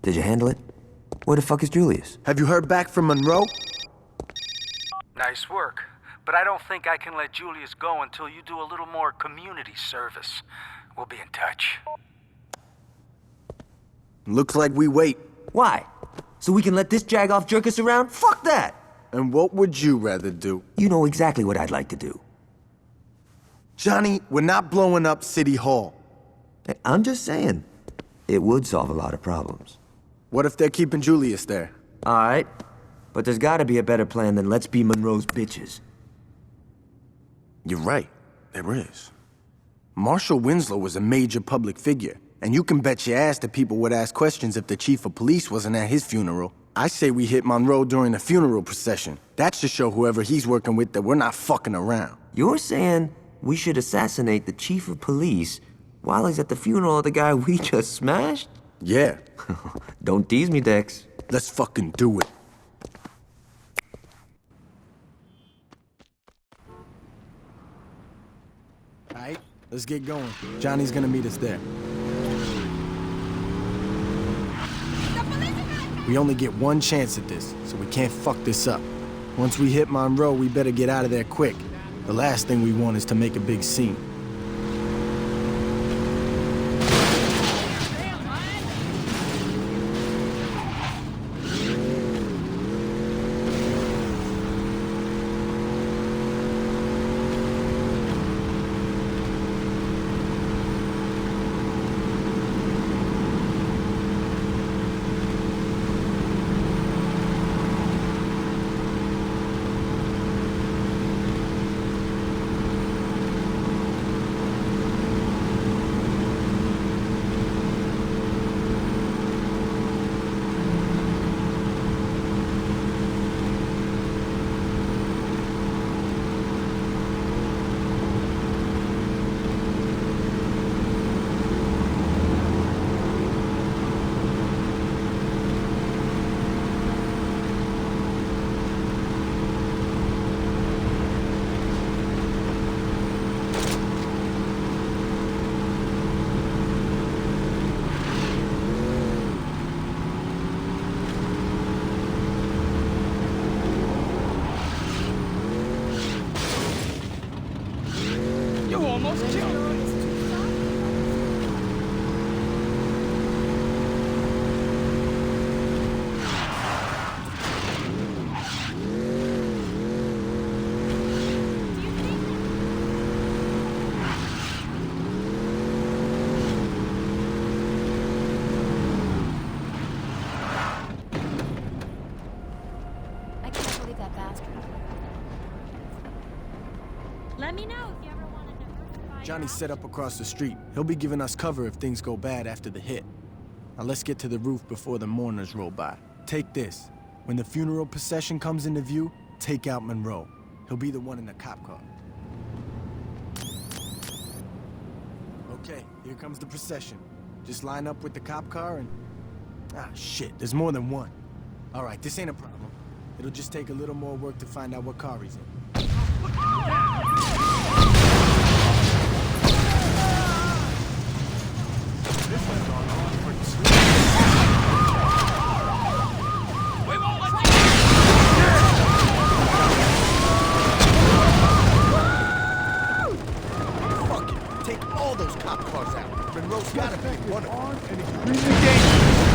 Did you handle it? Where the fuck is Julius? Have you heard back from Monroe? Nice work. But I don't think I can let Julius go until you do a little more community service. We'll be in touch. Looks like we wait. Why? So we can let this jagoff jerk us around? Fuck that! And what would you rather do? You know exactly what I'd like to do. Johnny, we're not blowing up City Hall. Hey, I'm just saying, it would solve a lot of problems. What if they're keeping Julius there? Alright, but there's gotta be a better plan than let's be Monroe's bitches. You're right, there is. Marshal Winslow was a major public figure, and you can bet your ass that people would ask questions if the chief of police wasn't at his funeral. I say we hit Monroe during the funeral procession. That should show whoever he's working with that we're not fucking around. You're saying we should assassinate the chief of police while he's at the funeral of the guy we just smashed? Yeah. Don't tease me, Dex. Let's fucking do it. Alright, let's get going. Johnny's gonna meet us there. We only get one chance at this, so we can't fuck this up. Once we hit Monroe, we better get out of there quick. The last thing we want is to make a big scene. Let me know if you ever want to diversify. Johnny's set up across the street. He'll be giving us cover if things go bad after the hit. Now let's get to the roof before the mourners roll by. Take this. When the funeral procession comes into view, take out Monroe. He'll be the one in the cop car. Okay, here comes the procession. Just line up with the cop car and... Ah, shit, there's more than one. All right, this ain't a problem. It'll just take a little more work to find out what car he's in. Fuck it. Take all those cop cars out. Monroe's gotta be one of them. And extremely dangerous.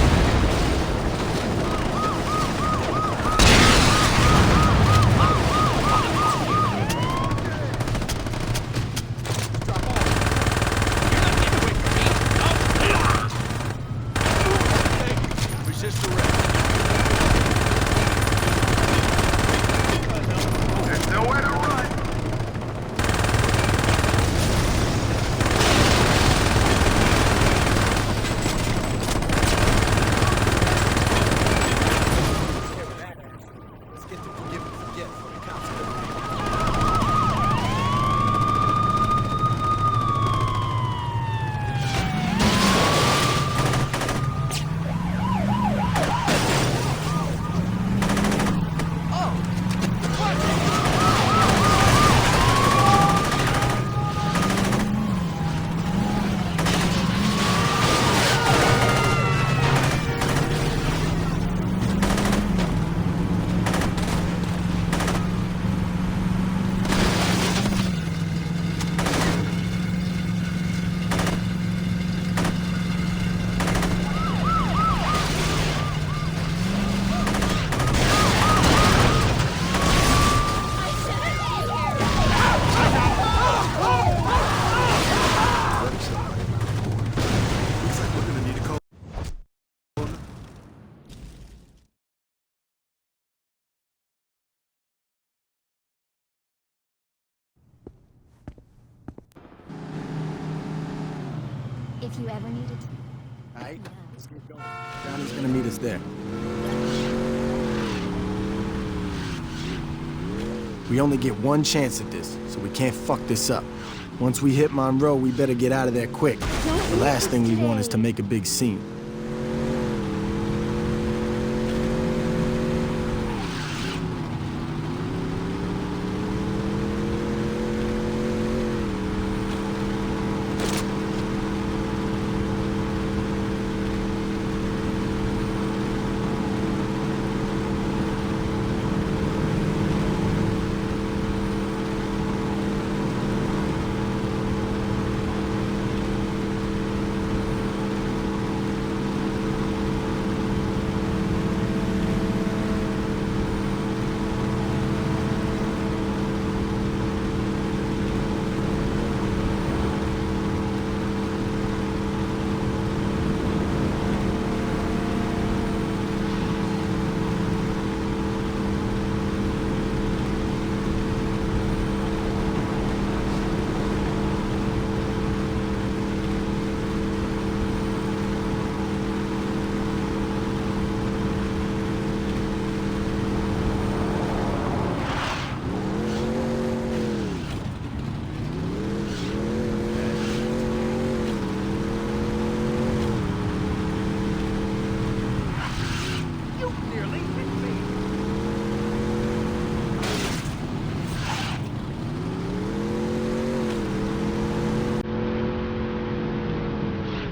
If you ever needed. All right, let's get going. Johnny's gonna meet us there. We only get one chance at this, so we can't fuck this up. Once we hit Monroe, we better get out of there quick. The last thing we want is to make a big scene.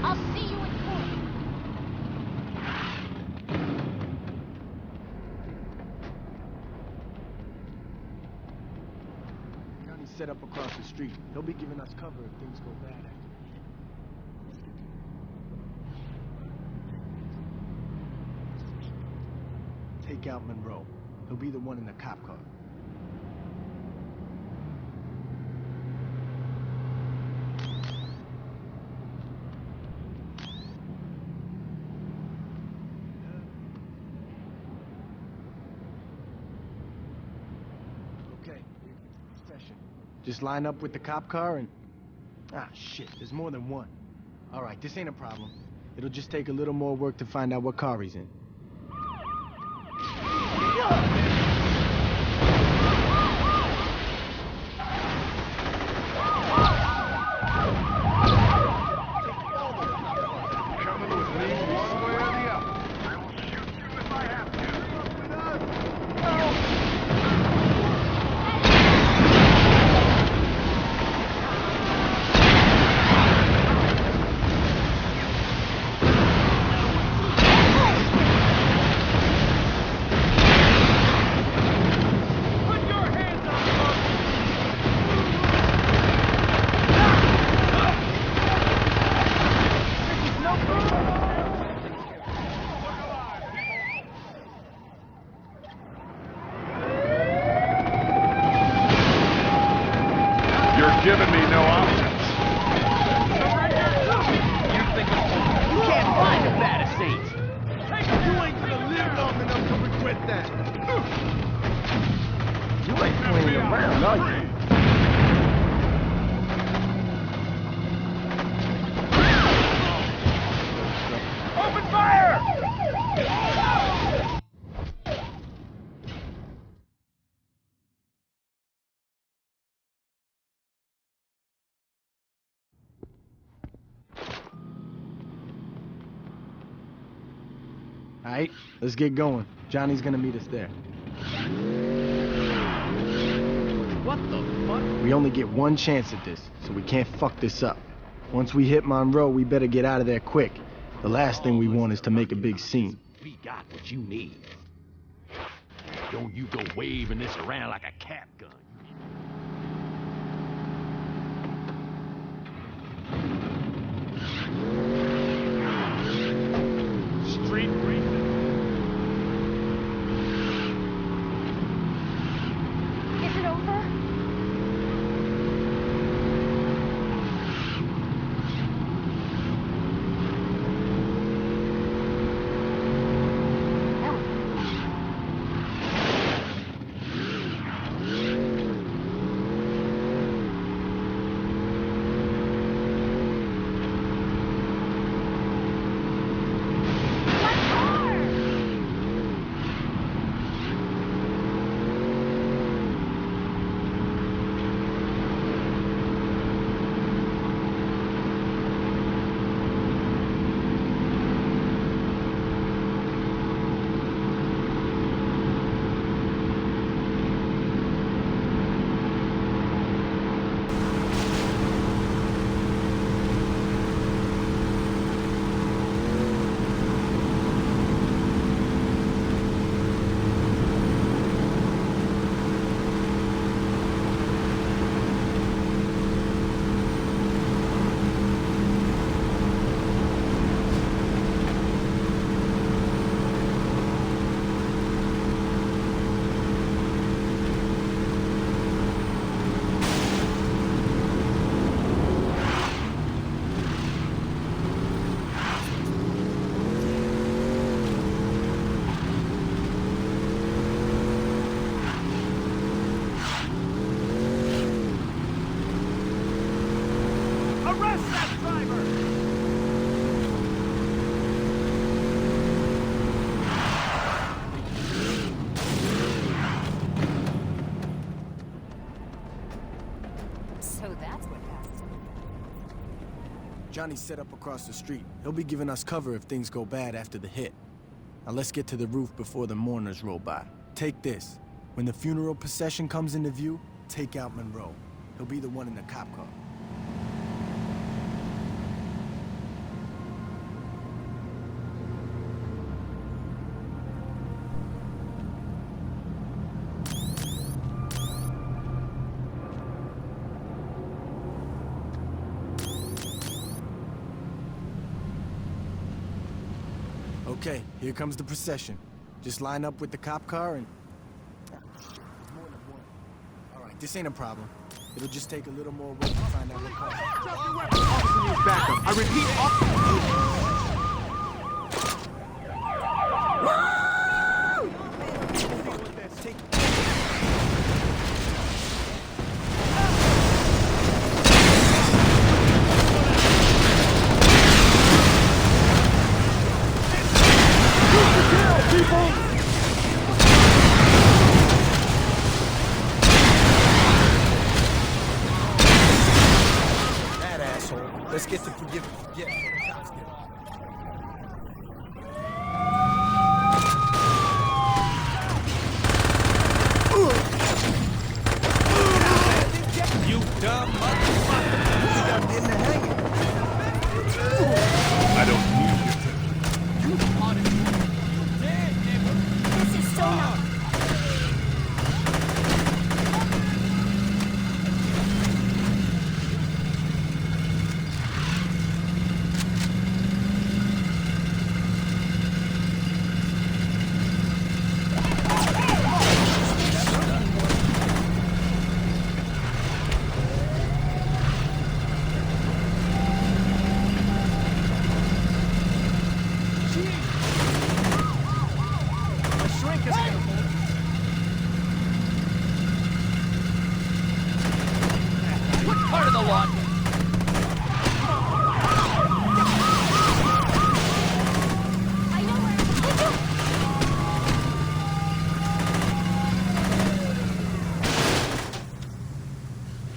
I'll see you in court. Johnny's set up across the street. He'll be giving us cover if things go bad after this. Take out Monroe. He'll be the one in the cop car. Okay, session. Just line up with the cop car and... Ah, shit, there's more than one. All right, this ain't a problem. It'll just take a little more work to find out what car he's in. You're giving me no options. You can't find a better seat. You ain't gonna live long enough to regret that. You ain't playing around, are you? Open fire! All right, let's get going. Johnny's gonna meet us there. What the fuck? We only get one chance at this, so we can't fuck this up. Once we hit Monroe, we better get out of there quick. The last thing we want is to make a big scene. We got what you need. Don't you go waving this around like a cap gun. Street racing. Is it over? No. Johnny's set up across the street. He'll be giving us cover if things go bad after the hit. Now let's get to the roof before the mourners roll by. Take this. When the funeral procession comes into view, take out Monroe. He'll be the one in the cop car. Okay, here comes the procession. Just line up with the cop car and... All right, this ain't a problem. It'll just take a little more work to find out what car. Officer needs backup. I repeat, officer. That asshole. Let's get to forgive and forget before the cops get off. You dumb motherfucker! I don't need you. This is so not. What part of the law? I know where.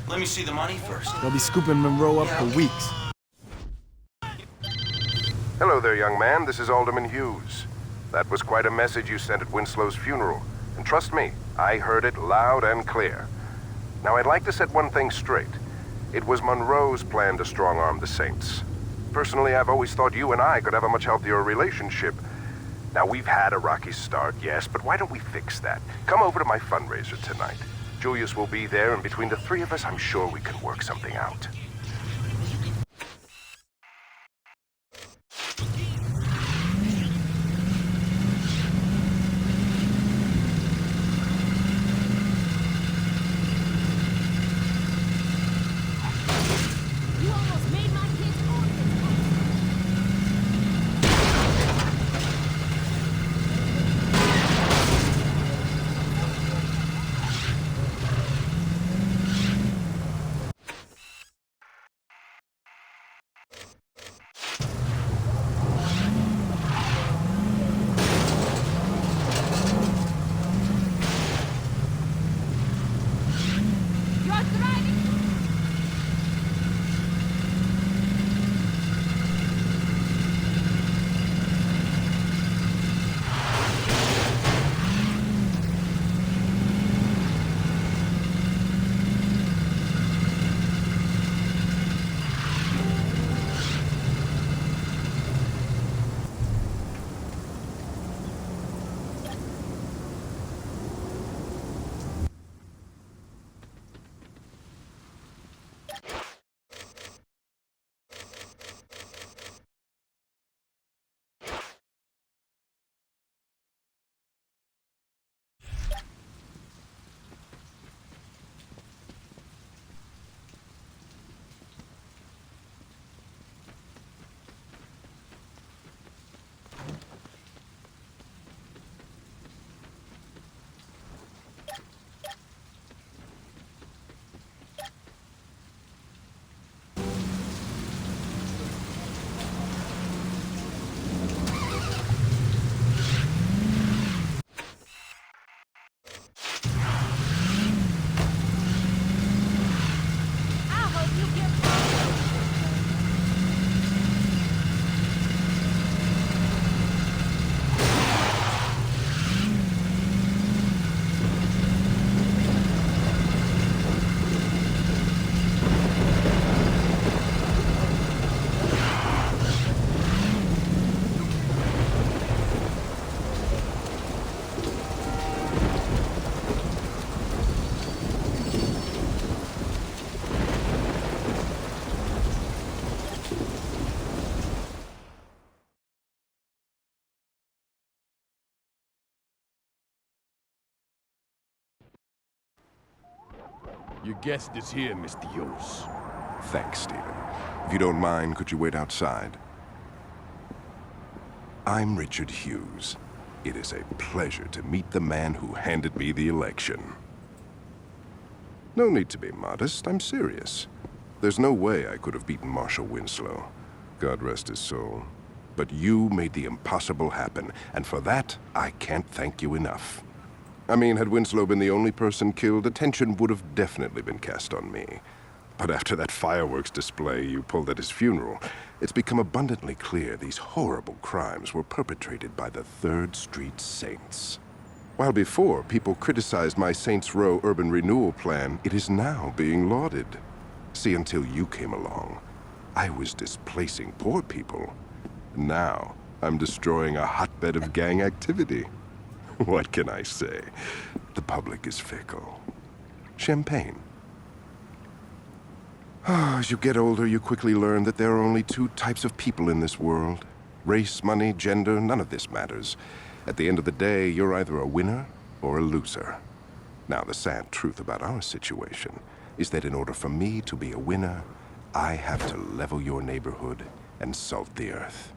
Let me see the money first. They'll be scooping Monroe up for weeks. Hello there, young man. This is Alderman Hughes. That was quite a message you sent at Winslow's funeral. And trust me, I heard it loud and clear. Now, I'd like to set one thing straight. It was Monroe's plan to strong-arm the Saints. Personally, I've always thought you and I could have a much healthier relationship. Now, we've had a rocky start, yes, but why don't we fix that? Come over to my fundraiser tonight. Julius will be there, and between the three of us, I'm sure we can work something out. You almost made my kids orphans. Your guest is here, Mr. Hughes. Thanks, Stephen. If you don't mind, could you wait outside? I'm Richard Hughes. It is a pleasure to meet the man who handed me the election. No need to be modest, I'm serious. There's no way I could have beaten Marshal Winslow. God rest his soul. But you made the impossible happen, and for that, I can't thank you enough. I mean, had Winslow been the only person killed, attention would have definitely been cast on me. But after that fireworks display you pulled at his funeral, it's become abundantly clear these horrible crimes were perpetrated by the 3rd Street Saints. While before people criticized my Saints Row urban renewal plan, it is now being lauded. See, until you came along, I was displacing poor people. Now, I'm destroying a hotbed of gang activity. What can I say? The public is fickle. Champagne. As you get older, you quickly learn that there are only 2 types of people in this world. Race, money, gender, none of this matters. At the end of the day, you're either a winner or a loser. Now, the sad truth about our situation is that in order for me to be a winner, I have to level your neighborhood and salt the earth.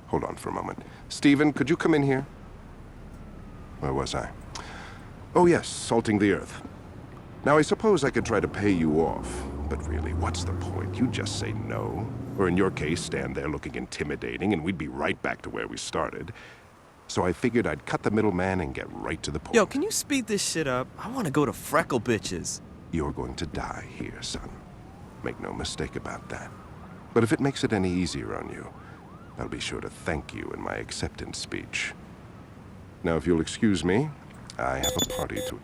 Hold on for a moment. Stephen, could you come in here? Where was I? Oh yes, salting the earth. Now, I suppose I could try to pay you off, but really, what's the point? You just say no. Or in your case, stand there looking intimidating, and we'd be right back to where we started. So I figured I'd cut the middleman and get right to the point. Yo, can you speed this shit up? I want to go to Freckle Bitches. You're going to die here, son. Make no mistake about that. But if it makes it any easier on you, I'll be sure to thank you in my acceptance speech. Now, if you'll excuse me, I have a party to...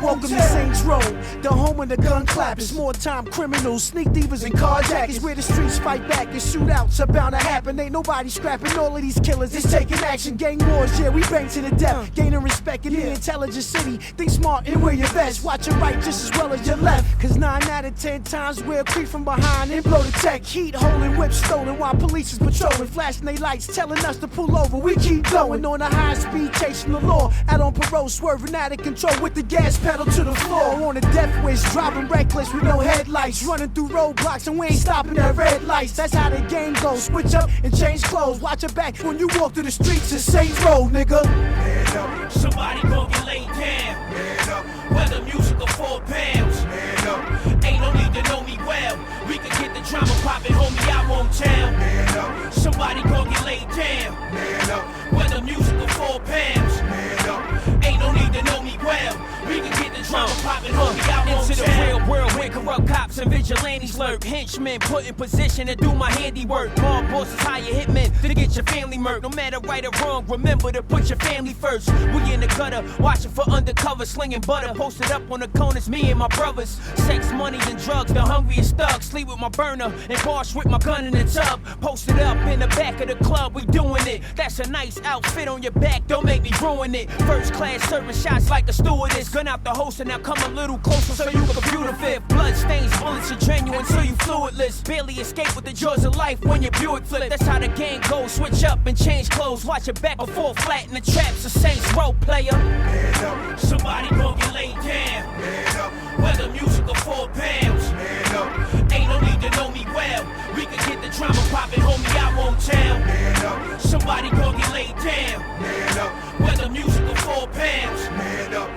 Welcome to Saints Row, the home of the gun clappers, small-time criminals, sneak thieves, and carjackers. Where the streets fight back and shootouts are bound to happen. Ain't nobody scrapping all of these killers. It's taking action. Gang wars, yeah, we bang to the death. Gaining respect in the intelligent city. Think smart and wear your best. Watch your right just as well as your left. Cause 9 out of 10 times we'll creep from behind and blow the tech. Heat holding, whips stolen while police is patrolling. Flashing they lights, telling us to pull over. We keep going on a high speed, chasing the law. Out on parole, swerving out of control with the gas pedal to the floor. On a death wish, driving reckless with no headlights. Running through roadblocks and we ain't stopping at red lights. That's how the game goes. Switch up and change clothes. Watch your back when you walk through the streets of Saints Row, nigga. Man up. Somebody gon' get laid down. Man up. Whether music or 4 pounds. Man up. Ain't no need to know me well. We can get the drama poppin', homie, I won't tell. Man up. Somebody gon' get laid down. Man up. Whether music or 4 pounds. Man up. Ain't no need to know me well. We can get the drama poppin', homie, I won't into tell. the real world where corrupt cops and vigilantes lurk. Henchmen put in position to do my handiwork. Mob bosses hire hitmen to get your family murked. No matter right or wrong, remember to put your family first. We in the gutter, watching for undercover, slinging butter. Posted up on the corners, me and my brothers. Sex, money, and drugs, the hungriest thugs. Sleep with my burner and wash with my gun in the tub. Posted up in the back of the club, we doing it. That's a nice outfit on your back, don't make me ruin it. First class serving shots like a stewardess. Gun out the holster, now come a little closer so you can computer fit. Blood stains, bullets are genuine, so you fluidless. Barely escape with the jaws of life when your Buick flip. That's how the game goes. Switch up and change clothes. Watch your back before flat in the traps. A Saints Row player. Man up. Somebody gon' get laid down. Man up. Whether music or 4 pounds. Man up. Ain't no need to know me well. We can get the drama poppin', homie, I won't tell. Man up. Somebody gon' get laid down. Man up. Whether music or 4 pounds. Man up.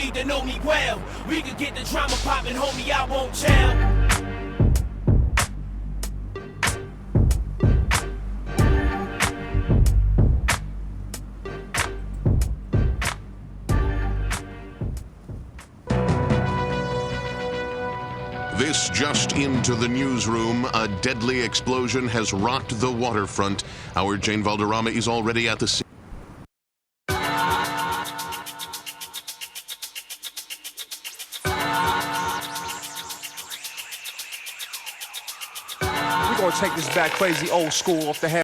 need to know me well. We can get the drama poppin', homie, I won't tell. This just into the newsroom. A deadly explosion has rocked the waterfront. Our Jane Valderrama is already at the scene. We're gonna take this back crazy old school off the head.